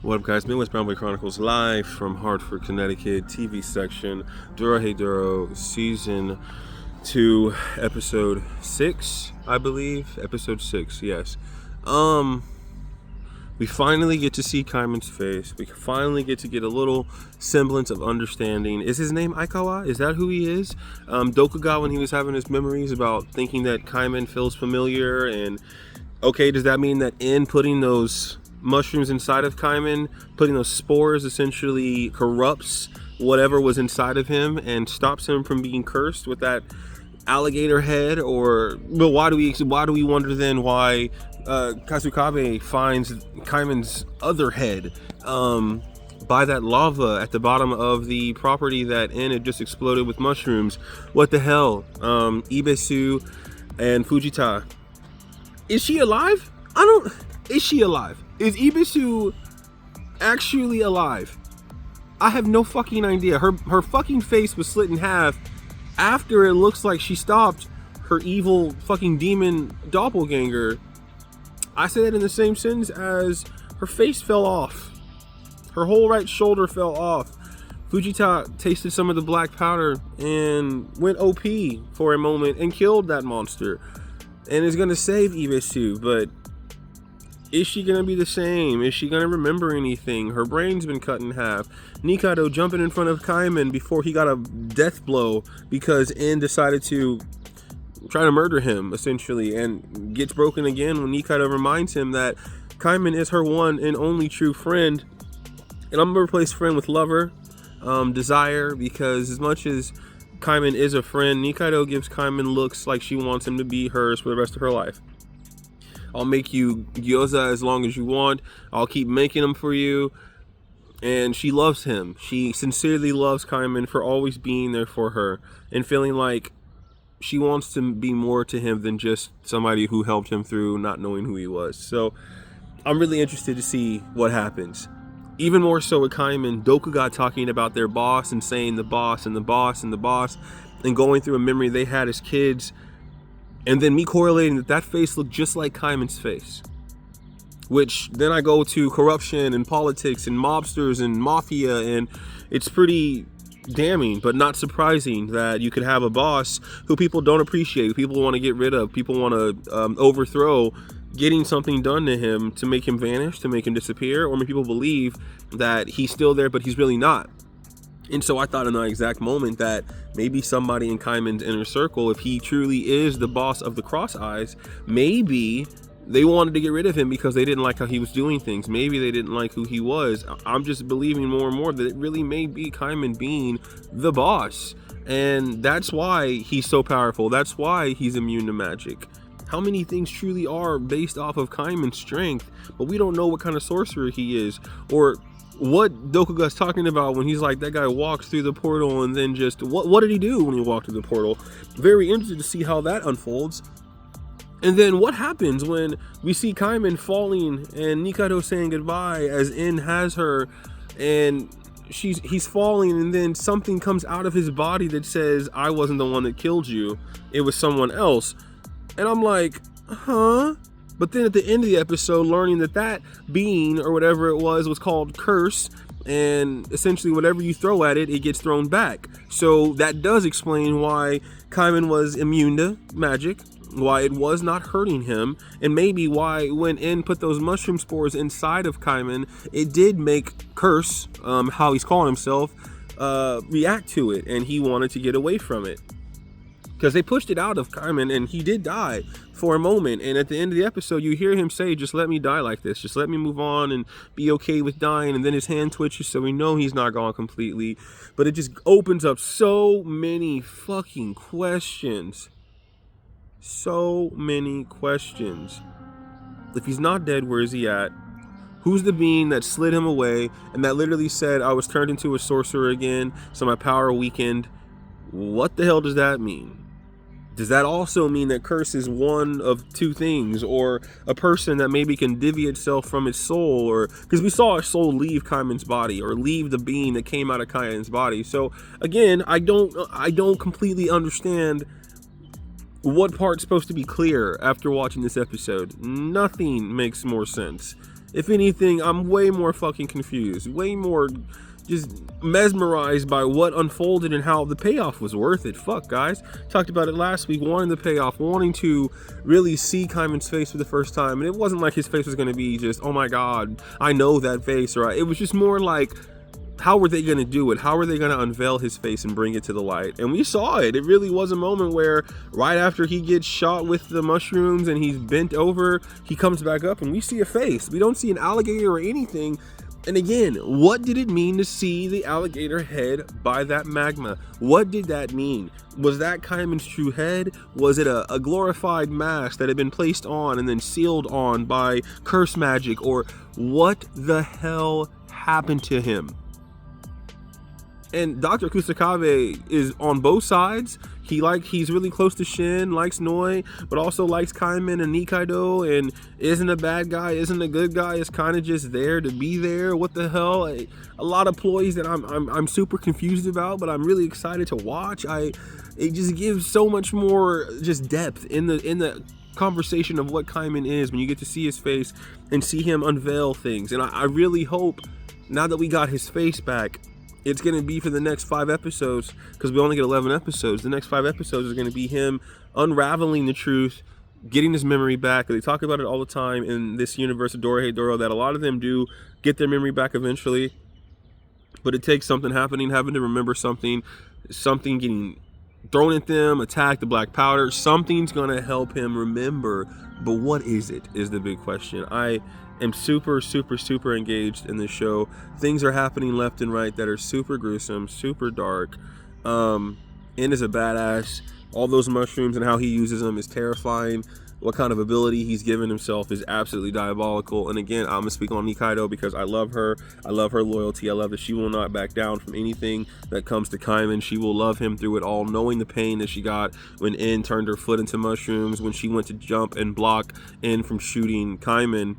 What up, guys? Midwest Brown Boy Chronicles live from Hartford, Connecticut, TV section, Dorohedoro, season 2, episode 6, I believe. Episode 6, yes. We finally get to see Kaiman's face. We finally get to get a little semblance of understanding. Is his name Aikawa? Is that who he is? Dokuga, when he was having his memories about thinking that Kaiman feels familiar, and okay, does that mean that in putting those mushrooms inside of Kaiman, putting those spores, essentially corrupts whatever was inside of him and stops him from being cursed with that alligator head? Or but why do we wonder then why Kasukabe finds Kaiman's other head by that lava at the bottom of the property that in had just exploded with mushrooms? What the hell? Ibesu and Fujita, is she alive? Is she alive? Is Ibisu actually alive? I have no fucking idea. Her fucking face was slit in half after it looks like she stopped her evil fucking demon doppelganger. I say that in the same sentence as her face fell off. Her whole right shoulder fell off. Fujita tasted some of the black powder and went OP for a moment and killed that monster and is gonna save Ibisu, but is she gonna be the same? Is she gonna remember anything? Her brain's been cut in half. Nikaido jumping in front of Kaiman before he got a death blow because En decided to try to murder him, essentially, and gets broken again when Nikaido reminds him that Kaiman is her one and only true friend. And I'm gonna replace friend with lover, desire, because as much as Kaiman is a friend, Nikaido gives Kaiman looks like she wants him to be hers for the rest of her life. I'll make you gyoza as long as you want. I'll keep making them for you. And she loves him. She sincerely loves Kaiman for always being there for her and feeling like she wants to be more to him than just somebody who helped him through not knowing who he was. So I'm really interested to see what happens. Even more so with Kaiman, Dokuga talking about their boss and saying the boss and the boss and the boss and going through a memory they had as kids. And then me correlating that face looked just like Kaiman's face. Which then I go to corruption and politics and mobsters and mafia, and it's pretty damning but not surprising that you could have a boss who people don't appreciate, who people want to get rid of, people want to overthrow, getting something done to him to make him vanish, to make him disappear, or make people believe that he's still there but he's really not. And so I thought in that exact moment that maybe somebody in Kaiman's inner circle, if he truly is the boss of the Cross Eyes, maybe they wanted to get rid of him because they didn't like how he was doing things. Maybe they didn't like who he was. I'm just believing more and more that it really may be Kaiman being the boss. And that's why he's so powerful. That's why he's immune to magic. How many things truly are based off of Kaiman's strength, but we don't know what kind of sorcerer he is, or what Dokuga's talking about when he's like, that guy walks through the portal and then just, what did he do when he walked through the portal? Very interested to see how that unfolds. And then what happens when we see Kaiman falling and Nikaido saying goodbye as En has her, and he's falling, and then something comes out of his body that says, I wasn't the one that killed you, it was someone else. And I'm like, huh? But then at the end of the episode, learning that being, or whatever it was called curse, and essentially whatever you throw at it, it gets thrown back. So that does explain why Kaiman was immune to magic, why it was not hurting him, and maybe why when En put those mushroom spores inside of Kaiman, it did make curse, how he's calling himself, react to it, and he wanted to get away from it. Because they pushed it out of Kaiman and he did die for a moment. And at the end of the episode, you hear him say, just let me die like this. Just let me move on and be okay with dying. And then his hand twitches, so we know he's not gone completely. But it just opens up so many fucking questions. So many questions. If he's not dead, where is he at? Who's the being that slid him away and that literally said, I was turned into a sorcerer again, so my power weakened? What the hell does that mean? Does that also mean that curse is one of two things, or a person that maybe can divvy itself from its soul, or because we saw a soul leave Kaiman's body, or leave the being that came out of Kaiman's body? So again, I don't completely understand what part's supposed to be clear after watching this episode. Nothing makes more sense. If anything, I'm way more fucking confused, way more just mesmerized by what unfolded and how the payoff was worth it. Fuck, guys. Talked about it last week, wanting the payoff, wanting to really see Kaiman's face for the first time. And it wasn't like his face was going to be just, oh my God, I know that face. Or it was just more like, how were they going to do it? How are they going to unveil his face and bring it to the light? And we saw it. It really was a moment where right after he gets shot with the mushrooms and he's bent over, he comes back up and we see a face. We don't see an alligator or anything. And again, what did it mean to see the alligator head by that magma? What did that mean? Was that Kaiman's true head? Was it a glorified mask that had been placed on and then sealed on by curse magic? Or what the hell happened to him? And Dr. Kusakabe is on both sides. He's really close to Shin, likes Noi, but also likes Kaiman and Nikaido, and isn't a bad guy, isn't a good guy, is kind of just there to be there. What the hell? A lot of ploys that I'm super confused about, but I'm really excited to watch. It just gives so much more just depth in the conversation of what Kaiman is when you get to see his face and see him unveil things. And I really hope, now that we got his face back, it's going to be for the next 5 episodes, because we only get 11 episodes. The next 5 episodes are going to be him unraveling the truth, getting his memory back. They talk about it all the time in this universe of Dorohedoro, that a lot of them do get their memory back eventually. But it takes something happening, having to remember something getting thrown at them, attacked, the black powder. Something's going to help him remember. But what is it is the big question. I am super engaged in this show. Things are happening left and right that are super gruesome, super dark. En is a badass. All those mushrooms and how he uses them is terrifying. What kind of ability he's given himself is absolutely diabolical. And again, I'm gonna speak on Nikaido because I love her. I love her loyalty. I love that she will not back down from anything that comes to Kaiman. She will love him through it all, knowing the pain that she got when En turned her foot into mushrooms, when she went to jump and block En from shooting Kaiman.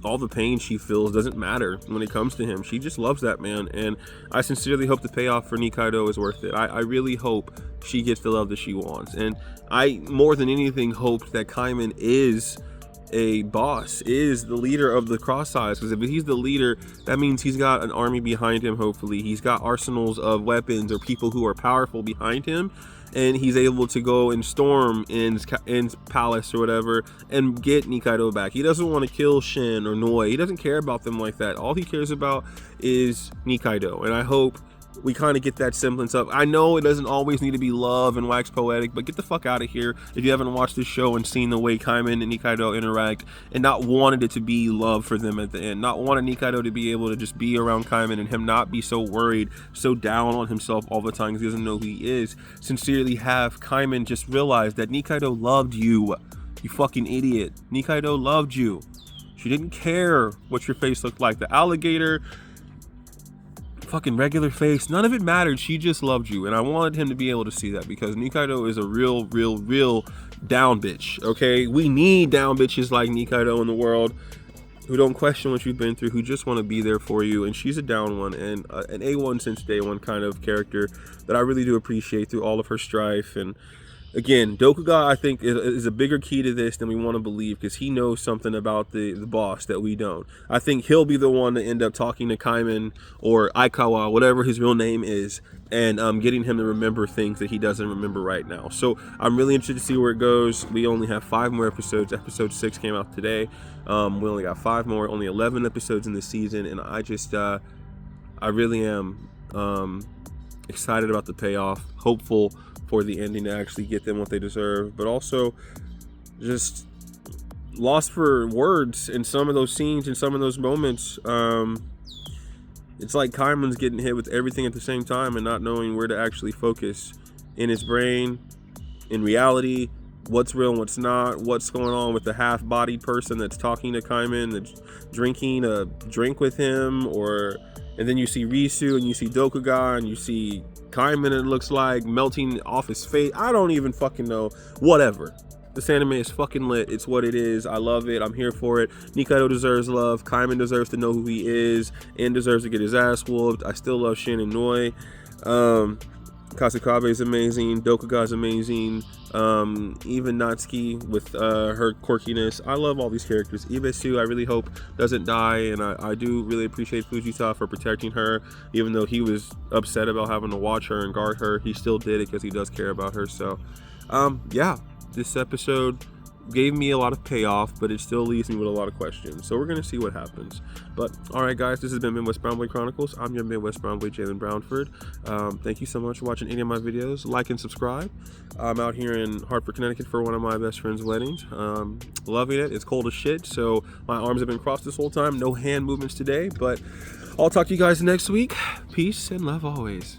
All the pain she feels doesn't matter when it comes to him. She just loves that man, and I sincerely hope the payoff for Nikaido is worth it. I really hope she gets the love that she wants, and I, more than anything, hoped that Kaiman is a boss, is the leader of the Cross Eyes, because if he's the leader, that means he's got an army behind him. Hopefully he's got arsenals of weapons or people who are powerful behind him, and he's able to go and storm En's palace or whatever and get Nikaido back. He doesn't want to kill Shin or Noi. He doesn't care about them like that. All he cares about is Nikaido, and I hope we kind of get that semblance of, I know it doesn't always need to be love and wax poetic, but get the fuck out of here if you haven't watched this show and seen the way Kaiman and Nikaido interact, and not wanted it to be love for them at the end, not wanted Nikaido to be able to just be around Kaiman and him not be so worried, so down on himself all the time because he doesn't know who he is. Sincerely have Kaiman just realize that Nikaido loved you, you fucking idiot. Nikaido loved you. She didn't care what your face looked like. The alligator, fucking regular face, none of it mattered. She just loved you, and I wanted him to be able to see that, because Nikaido is a real down bitch. Okay, we need down bitches like Nikaido in the world, who don't question what you've been through, who just want to be there for you. And she's a down one, and an A1 since day one kind of character that I really do appreciate through all of her strife. And again, Dokuga, I think, is a bigger key to this than we want to believe, because he knows something about the boss that we don't. I think he'll be the one to end up talking to Kaiman or Aikawa, whatever his real name is, and getting him to remember things that he doesn't remember right now. So I'm really interested to see where it goes. We only have 5 more episodes. Episode 6 came out today. We only got 5 more, only 11 episodes in the season, and I just, I really am excited about the payoff, hopeful for the ending to actually get them what they deserve, but also just lost for words in some of those scenes, in some of those moments. It's like Kaiman's getting hit with everything at the same time and not knowing where to actually focus in his brain, in reality, what's real and what's not, what's going on with the half-bodied person that's talking to Kaiman, that's drinking a drink with him, and then you see Risu and you see Dokuga and you see Kaiman, it looks like, melting off his face. I don't even fucking know. Whatever. This anime is fucking lit. It's what it is. I love it. I'm here for it. Nikaido deserves love. Kaiman deserves to know who he is. En deserves to get his ass whooped. I still love Shin and Noi. Kasakabe is amazing. Dokuga is amazing. Even Natsuki with her quirkiness. I love all these characters. Ibesu, I really hope doesn't die, and I do really appreciate Fujita for protecting her. Even though he was upset about having to watch her and guard her, he still did it because he does care about her. So, yeah, this episode gave me a lot of payoff, but it still leaves me with a lot of questions. So we're going to see what happens. But all right, guys, this has been Midwest Brown Boy Chronicles. I'm your Midwest Brown Boy, Jalen Brownford. Thank you so much for watching any of my videos. Like and subscribe. I'm out here in Hartford, Connecticut for one of my best friend's weddings. Loving it. It's cold as shit, so my arms have been crossed this whole time. No hand movements today, but I'll talk to you guys next week. Peace and love always.